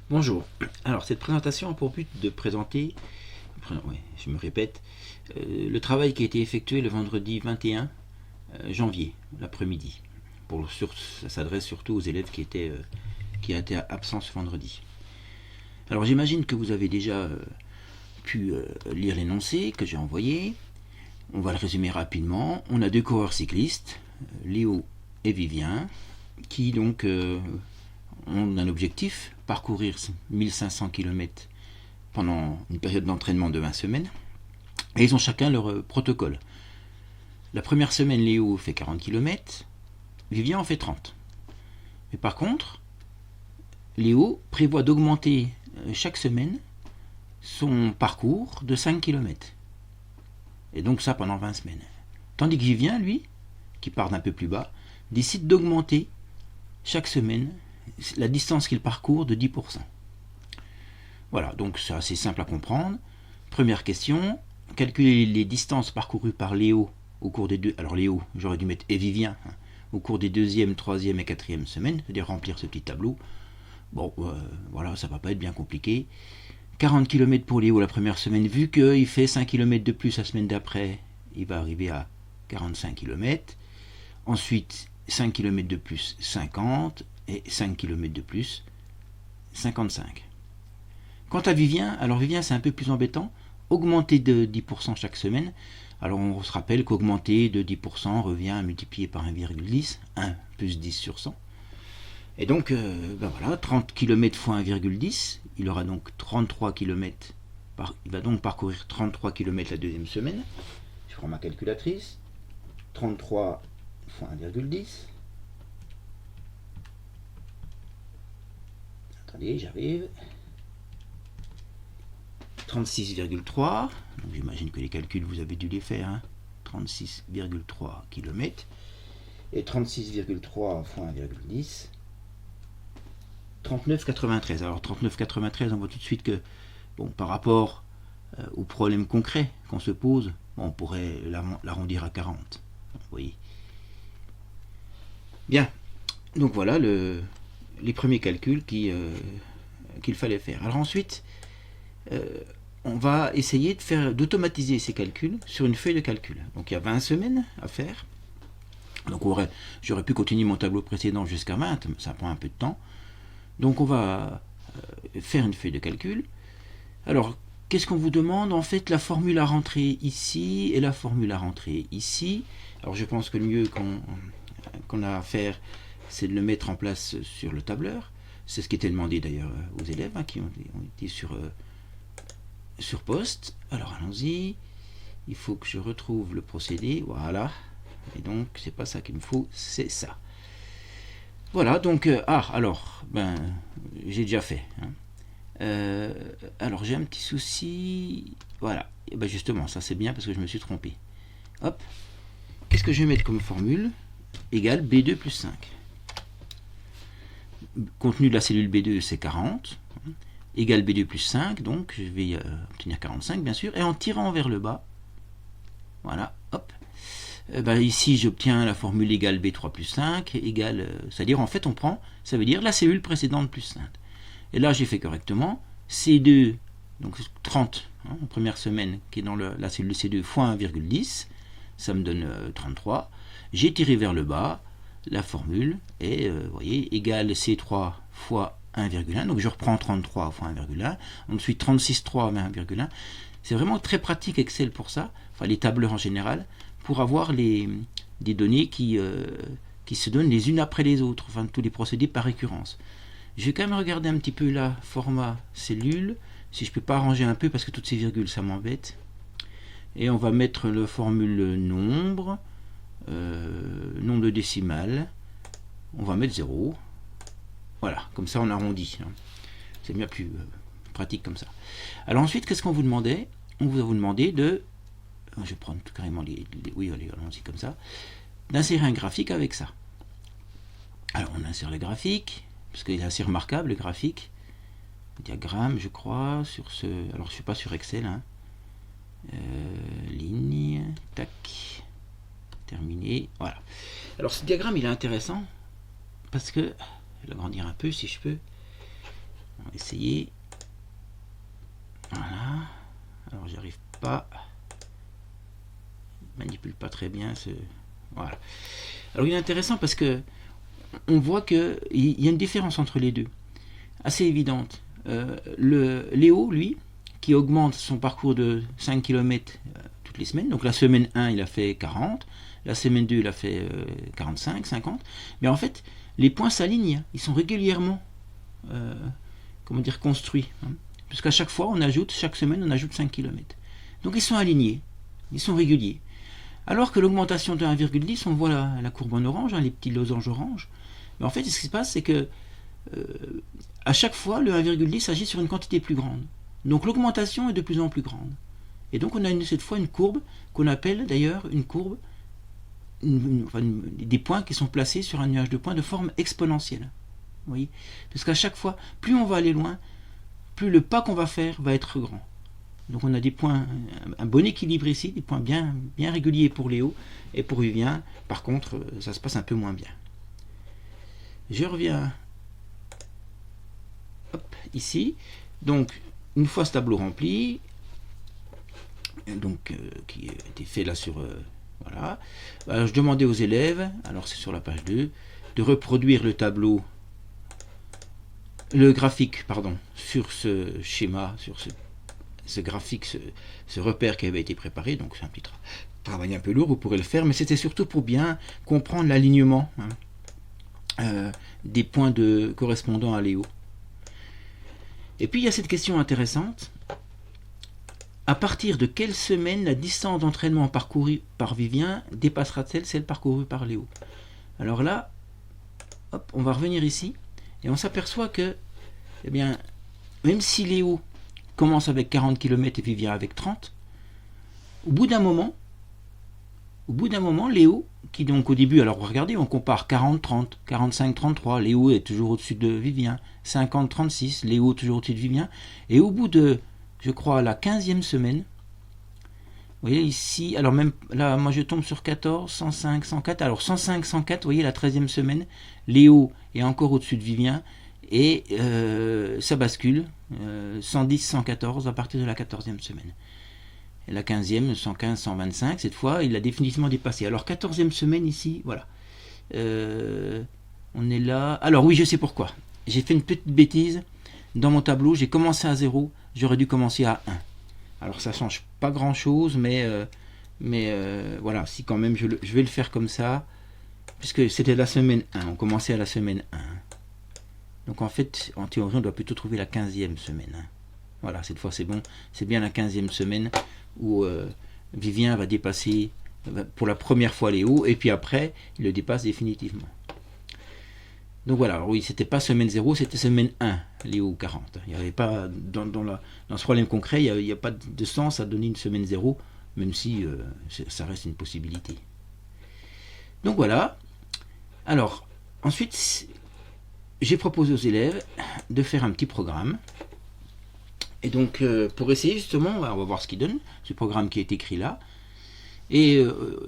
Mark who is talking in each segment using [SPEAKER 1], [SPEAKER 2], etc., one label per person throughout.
[SPEAKER 1] Bonjour. Alors cette présentation a pour but de présenter, ouais, je me répète, le travail qui a été effectué le vendredi 21 janvier, l'après-midi. Ça s'adresse surtout aux élèves qui étaient absents ce vendredi. Alors j'imagine que vous avez déjà pu lire l'énoncé que j'ai envoyé. On va le résumer rapidement. On a deux coureurs cyclistes, Léo et Vivien, qui donc ont un objectif, parcourir 1500 km pendant une période d'entraînement de 20 semaines. Et ils ont chacun leur protocole. La première semaine, Léo fait 40 km, Vivien en fait 30. Mais par contre, Léo prévoit d'augmenter chaque semaine son parcours de 5 km. Et donc ça pendant 20 semaines. Tandis que Vivien, lui, qui part d'un peu plus bas, décide d'augmenter chaque semaine la distance qu'il parcourt de 10%. Voilà, donc c'est assez simple à comprendre. Première question, calculer les distances parcourues par Léo au cours des deux... Alors Léo, j'aurais dû mettre et Vivien, au cours des deuxième, troisième et quatrième semaines, c'est-à-dire remplir ce petit tableau. Bon, voilà, ça va pas être bien compliqué. 40 km pour Léo la première semaine, vu qu'il fait 5 km de plus la semaine d'après, il va arriver à 45 km. Ensuite, 5 km de plus, 50, et 5 km de plus, 55. Quant à Vivien, alors Vivien c'est un peu plus embêtant, augmenter de 10% chaque semaine. Alors on se rappelle qu'augmenter de 10% revient à multiplier par 1,10, 1 plus 10 sur 100. Et donc, ben voilà, 30 km fois 1,10, il aura donc 33 km. Il va donc parcourir 33 km la deuxième semaine. Je prends ma calculatrice. 33 fois 1,10. Attendez, j'arrive. 36,3. Donc j'imagine que les calculs, vous avez dû les faire. Hein. 36,3 km. Et 36,3 fois 1,10. 39,93. Alors 39,93, on voit tout de suite que, bon, par rapport aux problèmes concrets qu'on se pose, bon, on pourrait l'arrondir à 40. Vous voyez. Bien. Donc voilà les premiers calculs qu'il fallait faire. Alors ensuite, on va essayer d'automatiser ces calculs sur une feuille de calcul. Donc il y a 20 semaines à faire. Donc j'aurais pu continuer mon tableau précédent jusqu'à 20, ça prend un peu de temps. Donc on va faire une feuille de calcul. Alors, qu'est-ce qu'on vous demande? En fait, la formule à rentrer ici et la formule à rentrer ici. Alors je pense que le mieux qu'on a à faire, c'est de le mettre en place sur le tableur. C'est ce qui était demandé d'ailleurs aux élèves qui ont été sur poste. Alors allons-y. Il faut que je retrouve le procédé. Voilà. Et donc, c'est pas ça qu'il me faut, c'est ça. Voilà, donc, alors, j'ai déjà fait. Hein. Alors, j'ai un petit souci. Voilà, et ben justement, ça c'est bien parce que je me suis trompé. Hop, qu'est-ce que je vais mettre comme formule? Égale B2 plus 5. Contenu de la cellule B2, c'est 40. Égale B2 plus 5, donc je vais obtenir 45, bien sûr. Et en tirant vers le bas, voilà, hop. Ici j'obtiens la formule égale B3 plus 5 égale, c'est-à-dire en fait ça veut dire la cellule précédente plus 5. Et là j'ai fait correctement, C2, donc 30 en première semaine qui est dans la cellule C2 fois 1,10, ça me donne 33. J'ai tiré vers le bas, la formule est, vous voyez, égale C3 fois 1,1, donc je reprends 33 fois 1,1, ensuite 36,3 fois 1,1. C'est vraiment très pratique Excel pour ça, enfin les tableurs en général, pour avoir des données qui se donnent les unes après les autres, enfin tous les procédés par récurrence. Je vais quand même regarder un petit peu là, format cellule, si je peux pas arranger un peu parce que toutes ces virgules ça m'embête. Et on va mettre le formule nombre, nombre de décimales, on va mettre 0. Voilà, comme ça on arrondit. Hein. C'est bien plus pratique comme ça. Alors ensuite, qu'est-ce qu'on vous demandait? On vous a demandé de... Je vais prendre carrément oui, allons-y comme ça. D'insérer un graphique avec ça. Alors on insère le graphique, parce qu'il est assez remarquable le graphique. Diagramme, je crois, sur ce... Alors je ne suis pas sur Excel. Hein. Ligne, tac, terminé. Voilà. Alors ce diagramme il est intéressant, parce que... Je vais l'agrandir un peu si je peux. On va essayer. Voilà. Alors j'arrive pas. Je manipule pas très bien ce. Voilà. Alors il est intéressant parce que on voit qu'il y a une différence entre les deux, assez évidente. Le Léo, lui, qui augmente son parcours de 5 km toutes les semaines, donc la semaine 1 il a fait 40, la semaine 2 il a fait 45, 50, mais en fait les points s'alignent, ils sont régulièrement comment dire, construits, hein, puisqu'à chaque fois on ajoute, chaque semaine on ajoute 5 km. Donc ils sont alignés, ils sont réguliers. Alors que l'augmentation de 1,10, on voit la courbe en orange, hein, les petits losanges orange. Mais en fait, ce qui se passe, c'est que à chaque fois, le 1,10 agit sur une quantité plus grande. Donc l'augmentation est de plus en plus grande. Et donc on a cette fois une courbe qu'on appelle d'ailleurs une courbe, des points qui sont placés sur un nuage de points de forme exponentielle. Vous voyez ? Parce qu'à chaque fois, plus on va aller loin, plus le pas qu'on va faire va être grand. Donc on a des points, un bon équilibre ici, des points bien réguliers pour Léo, et pour Vivien, par contre, ça se passe un peu moins bien. Je reviens ici. Donc, une fois ce tableau rempli, donc qui a été fait là sur... voilà. Alors, je demandais aux élèves, alors c'est sur la page 2, de reproduire le tableau, le graphique, pardon, sur ce schéma, sur ce graphique, ce repère qui avait été préparé. Donc c'est un petit travail un peu lourd, vous pourrez le faire, mais c'était surtout pour bien comprendre l'alignement, hein, des points correspondant à Léo. Et puis il y a cette question intéressante: à partir de quelle semaine la distance d'entraînement parcourue par Vivien dépassera-t-elle celle parcourue par Léo? Alors là, hop, on va revenir ici et on s'aperçoit que, eh bien, même si Léo commence avec 40 km et Vivien avec 30, au bout d'un moment, Léo, qui donc au début, alors regardez, on compare 40-30, 45-33, Léo est toujours au-dessus de Vivien, 50-36, Léo toujours au-dessus de Vivien, et au bout de, je crois, la 15e semaine, vous voyez ici, alors même là, moi je tombe sur 14, 105, 104, alors 105, 104, vous voyez, la 13e semaine, Léo est encore au-dessus de Vivien, et ça bascule, 110, 114 à partir de la 14e semaine. Et la 15e, 115, 125, cette fois, il l'a définitivement dépassé. Alors 14e semaine ici, voilà. On est là. Alors oui, je sais pourquoi. J'ai fait une petite bêtise. Dans mon tableau, j'ai commencé à 0, j'aurais dû commencer à 1. Alors ça change pas grand-chose, mais voilà, si quand même, je vais le faire comme ça, puisque c'était la semaine 1, on commençait à la semaine 1. Donc en fait, en théorie, on doit plutôt trouver la 15e semaine. Voilà, cette fois c'est bon. C'est bien la 15e semaine où Vivien va dépasser pour la première fois Léo, et puis après, il le dépasse définitivement. Donc voilà, alors oui, c'était pas semaine 0, c'était semaine 1, Léo 40. Il n'y avait pas, dans ce problème concret, il n'y a pas de sens à donner une semaine 0, même si ça reste une possibilité. Donc voilà. Alors, ensuite, j'ai proposé aux élèves de faire un petit programme. Et donc, pour essayer justement, on va voir ce qu'il donne, ce programme qui est écrit là, et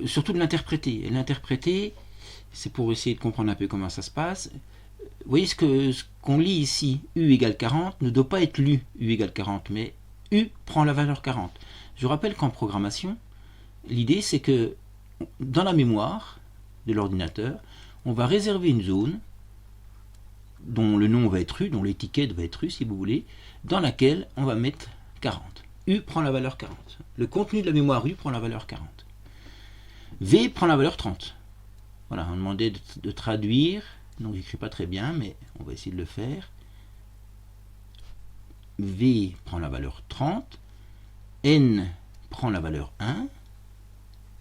[SPEAKER 1] surtout de l'interpréter. Et l'interpréter, c'est pour essayer de comprendre un peu comment ça se passe. Vous voyez, ce qu'on lit ici, U égale 40, ne doit pas être lu U égale 40, mais U prend la valeur 40. Je rappelle qu'en programmation, l'idée c'est que dans la mémoire de l'ordinateur, on va réserver une zone dont le nom va être U, dont l'étiquette va être U si vous voulez, dans laquelle on va mettre 40. U prend la valeur 40. Le contenu de la mémoire U prend la valeur 40. V prend la valeur 30. Voilà, on demandait de traduire, donc j'écris pas très bien, mais on va essayer de le faire. V prend la valeur 30, N prend la valeur 1,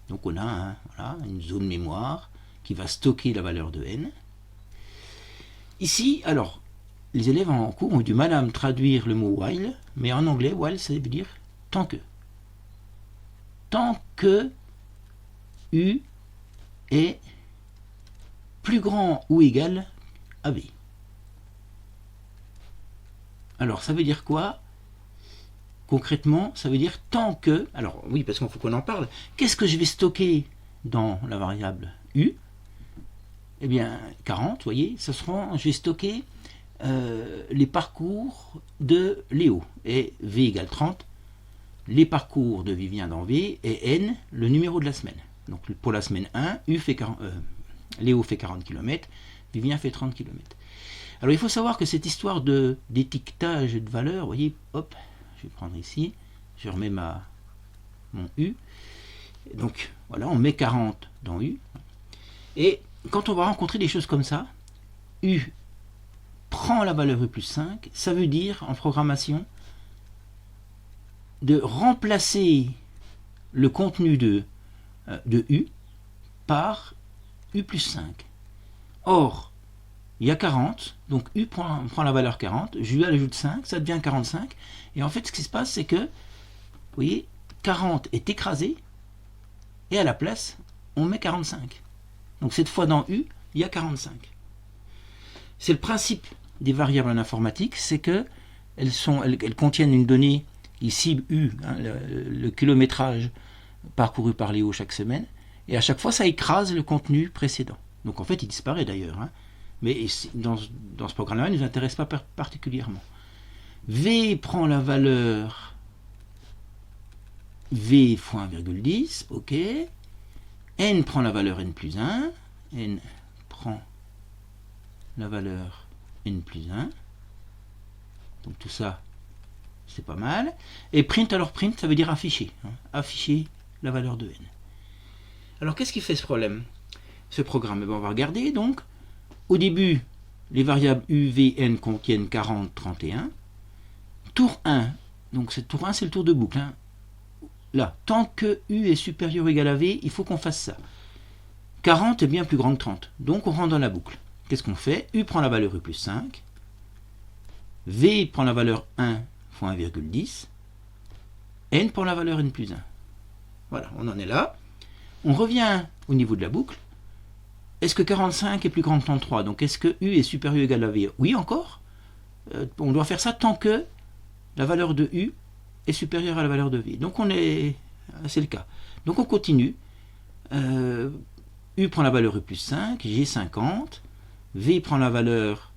[SPEAKER 1] donc on a voilà, une zone mémoire qui va stocker la valeur de N. Ici, alors, les élèves en cours ont eu du mal à me traduire le mot while, mais en anglais, while, ça veut dire tant que. Tant que U est plus grand ou égal à V. Alors, ça veut dire quoi? Concrètement, ça veut dire tant que... Alors, oui, parce qu'il faut qu'on en parle. Qu'est-ce que je vais stocker dans la variable U? Eh bien, 40, vous voyez, je vais stocker les parcours de Léo. Et V égale 30, les parcours de Vivien dans V, et N, le numéro de la semaine. Donc pour la semaine 1, Léo fait 40 km, Vivien fait 30 km. Alors il faut savoir que cette histoire d'étiquetage de valeur, vous voyez, hop, je vais prendre ici, je remets mon U. Donc voilà, on met 40 dans U. Et quand on va rencontrer des choses comme ça, U prend la valeur U plus 5, ça veut dire en programmation de remplacer le contenu de U par U plus 5. Or, il y a 40, donc U prend la valeur 40, je lui ajoute 5, ça devient 45, et en fait ce qui se passe c'est que, vous voyez, 40 est écrasé, et à la place, on met 45. Donc cette fois dans U, il y a 45. C'est le principe des variables en informatique, c'est que elles contiennent une donnée, ici U, hein, le kilométrage parcouru par Léo chaque semaine, et à chaque fois ça écrase le contenu précédent. Donc en fait il disparaît d'ailleurs, hein, mais dans ce programme-là il ne nous intéresse pas particulièrement. V prend la valeur V fois 1,10, ok. N prend la valeur N plus 1, N prend la valeur N plus 1, donc tout ça c'est pas mal. Et print, alors print ça veut dire afficher, hein, afficher la valeur de N. Alors qu'est-ce qui fait ce programme? On va regarder. Donc au début les variables U, V, N contiennent 40, 31. Tour 1, donc ce tour 1 c'est le tour de boucle, hein. Là, tant que U est supérieur ou égal à V, il faut qu'on fasse ça. 40 est bien plus grand que 30, donc on rentre dans la boucle. Qu'est-ce qu'on fait? U prend la valeur U plus 5, V prend la valeur 1 fois 1,10, N prend la valeur N plus 1. Voilà, on en est là. On revient au niveau de la boucle. Est-ce que 45 est plus grand que 33? Donc est-ce que U est supérieur ou égal à V? Oui, encore. On doit faire ça tant que la valeur de U est supérieure à la valeur de V. Donc c'est le cas. Donc on continue. U prend la valeur U plus 5, j'ai 50. V prend la valeur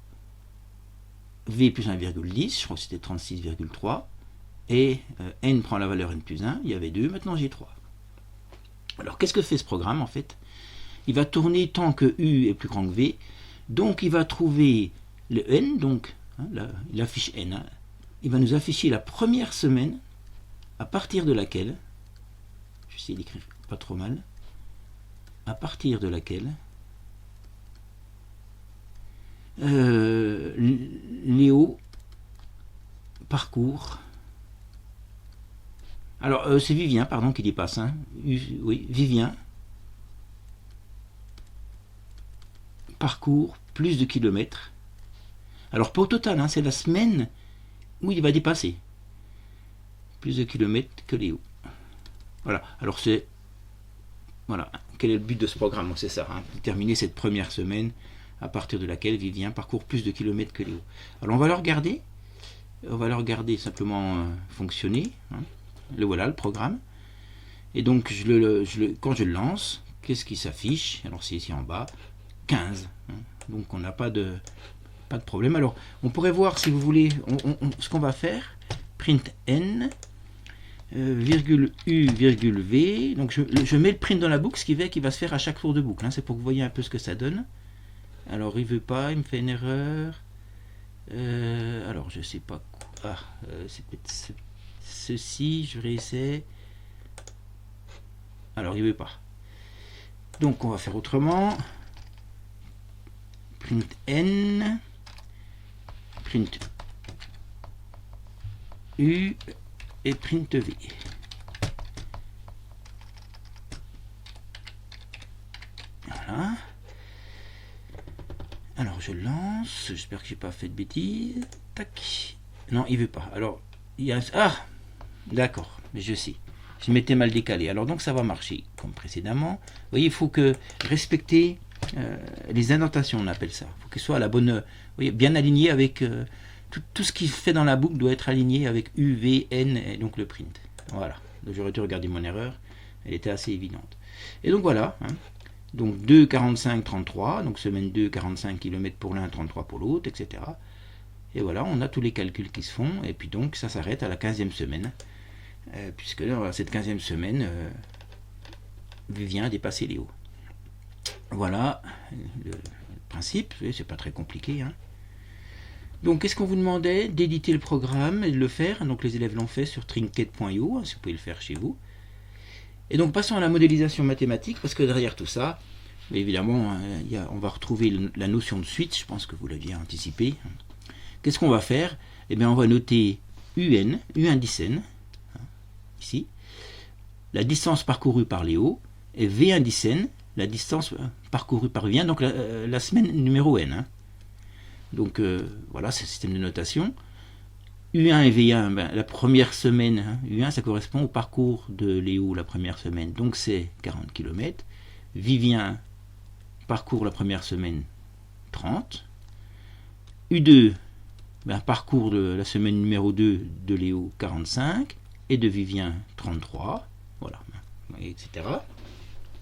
[SPEAKER 1] V plus 1,10, je crois que c'était 36,3. Et N prend la valeur N plus 1, il y avait 2, maintenant j'ai 3. Alors qu'est-ce que fait ce programme en fait? Il va tourner tant que U est plus grand que V. Donc il va trouver le N, donc hein, là, il affiche N. Hein, il va nous afficher la première semaine à partir de laquelle, je vais essayer d'écrire pas trop mal, à partir de laquelle Léo parcourt. Alors c'est Vivien, pardon, qui dépasse. Hein. Oui, Vivien parcourt plus de kilomètres. Alors pas au total, hein, c'est la semaine où il va dépasser plus de kilomètres que Léo. Voilà, alors c'est... Voilà, quel est le but de ce programme? C'est ça, hein, terminer cette première semaine à partir de laquelle Vivien parcourt plus de kilomètres que Léo. Alors on va le regarder simplement fonctionner. Hein. Le voilà, le programme. Et donc quand je le lance, qu'est-ce qui s'affiche? Alors c'est ici en bas, 15. Hein. Donc on n'a pas de problème. Alors on pourrait voir, si vous voulez, ce qu'on va faire. Print N, virgule U, virgule V. Donc je mets le print dans la boucle, ce qui fait qu'il va se faire à chaque tour de boucle. Hein. C'est pour que vous voyez un peu ce que ça donne. Alors il veut pas, il me fait une erreur. Alors je sais pas quoi. C'est peut-être ceci, je réessaie. Alors il veut pas. Donc on va faire autrement. Print N, print U et print V. Voilà. Alors je lance, j'espère que j'ai pas fait de bêtises. Tac. Non, il veut pas. Alors il y a... Ah, d'accord, mais je sais. Je m'étais mal décalé. Alors donc ça va marcher comme précédemment. Vous voyez, il faut que respecter les annotations, on appelle ça. Il faut qu'elles soient à la bonne... Vous voyez, bien aligné avec... tout ce qui fait dans la boucle doit être aligné avec U, V, N et donc le print. Voilà. Donc j'aurais dû regarder mon erreur. Elle était assez évidente. Et donc voilà. Hein. Donc 2, 45, 33. Donc semaine 2, 45 km pour l'un, 33 pour l'autre, etc. Et voilà, on a tous les calculs qui se font, et puis donc ça s'arrête à la 15e semaine, puisque là, cette 15e semaine, Vivien a dépassé Léo. Voilà le principe, c'est pas très compliqué. Hein. Donc, qu'est-ce qu'on vous demandait? D'éditer le programme et de le faire. Donc, les élèves l'ont fait sur trinket.io, si vous pouvez le faire chez vous. Et donc, passons à la modélisation mathématique, parce que derrière tout ça, évidemment, on va retrouver la notion de suite, je pense que vous l'aviez anticipé. Qu'est-ce qu'on va faire? Eh bien, on va noter UN, U indice n, ici, la distance parcourue par Léo, et V indice n, la distance parcourue par Vivien, donc la semaine numéro n. Hein. Donc voilà, c'est le système de notation. U1 et V1, ben, la première semaine, hein, U1 ça correspond au parcours de Léo la première semaine, donc c'est 40 km. Vivien parcours la première semaine 30. U2, ben, parcours de la semaine numéro 2 de Léo 45 et de Vivien 33, voilà, etc.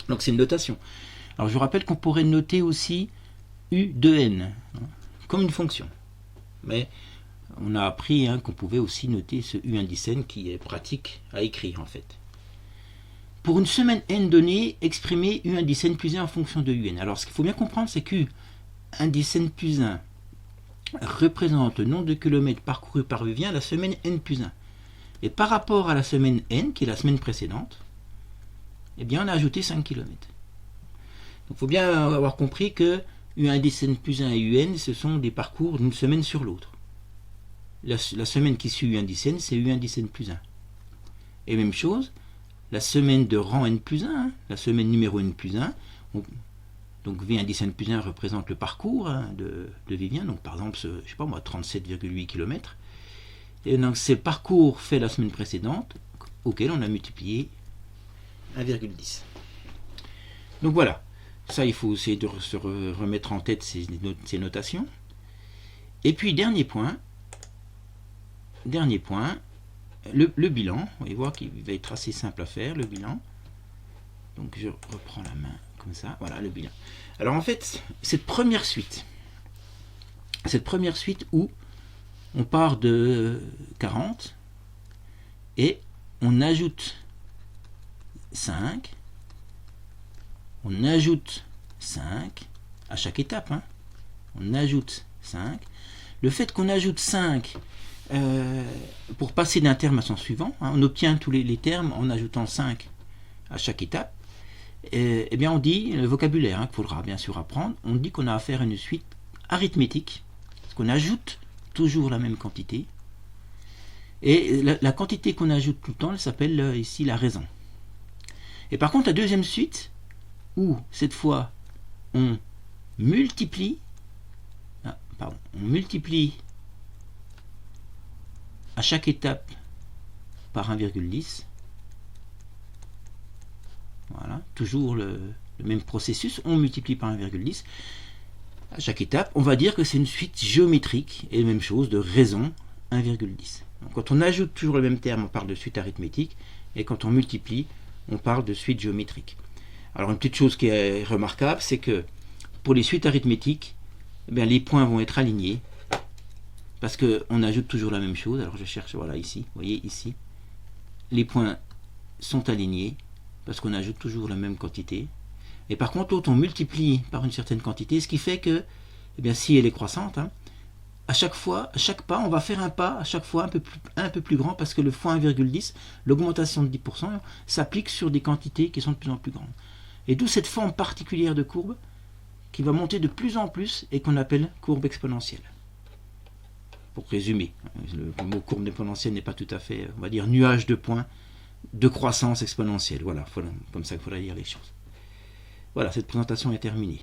[SPEAKER 1] Donc c'est une notation. Alors je vous rappelle qu'on pourrait noter aussi U2N, hein, comme une fonction. Mais on a appris qu'on pouvait aussi noter ce U indice n qui est pratique à écrire en fait. Pour une semaine n donnée, exprimer U indice n plus 1 en fonction de UN. Alors ce qu'il faut bien comprendre, c'est que U indice n plus 1 représente le nombre de kilomètres parcourus par Vivien la semaine n plus 1. Et par rapport à la semaine n, qui est la semaine précédente, eh bien on a ajouté 5 km. Donc il faut bien avoir compris que U indice n plus 1 et UN, ce sont des parcours d'une semaine sur l'autre. La semaine qui suit U indice n, c'est U indice n plus 1. Et même chose, la semaine de rang n plus 1, la semaine numéro n plus 1, donc V indice n plus 1 représente le parcours de Vivien, donc par exemple, je sais pas moi, 37,8 km. Et donc c'est le parcours fait la semaine précédente, auquel on a multiplié 1,10. Donc voilà, ça il faut essayer de se remettre en tête ces notations. Et puis dernier point, le bilan. Vous allez voir qu'il va être assez simple à faire, le bilan. Donc je reprends la main comme ça, voilà le bilan. Alors en fait, cette première suite où on part de 40 et on ajoute 5, on ajoute 5 à chaque étape, hein. On ajoute 5. Le fait qu'on ajoute 5 pour passer d'un terme à son suivant, hein, on obtient tous les termes en ajoutant 5 à chaque étape, et bien on dit, le vocabulaire qu'il faudra bien sûr apprendre, on dit qu'on a affaire à une suite arithmétique, parce qu'on ajoute toujours la même quantité, et la quantité qu'on ajoute tout le temps, elle s'appelle ici la raison. Et par contre la deuxième suite, où cette fois on multiplie à chaque étape par 1,10. Voilà, toujours le même processus, on multiplie par 1,10. À chaque étape, on va dire que c'est une suite géométrique, et même chose de raison 1,10. Donc quand on ajoute toujours le même terme, on parle de suite arithmétique, et quand on multiplie, on parle de suite géométrique. Alors une petite chose qui est remarquable, c'est que pour les suites arithmétiques, eh bien, les points vont être alignés, parce qu'on ajoute toujours la même chose. Alors je cherche, voilà ici, vous voyez ici, les points sont alignés, parce qu'on ajoute toujours la même quantité. Et par contre, l'autre, on multiplie par une certaine quantité, ce qui fait que, eh bien, si elle est croissante, hein, à chaque pas, on va faire un pas à chaque fois un peu plus grand, parce que le fois 1,10, l'augmentation de 10%, s'applique sur des quantités qui sont de plus en plus grandes. Et d'où cette forme particulière de courbe, qui va monter de plus en plus, et qu'on appelle courbe exponentielle. Pour résumer, le mot courbe exponentielle n'est pas tout à fait, on va dire, nuage de points de croissance exponentielle. Voilà, comme ça qu'il faudrait lire les choses. Voilà, cette présentation est terminée.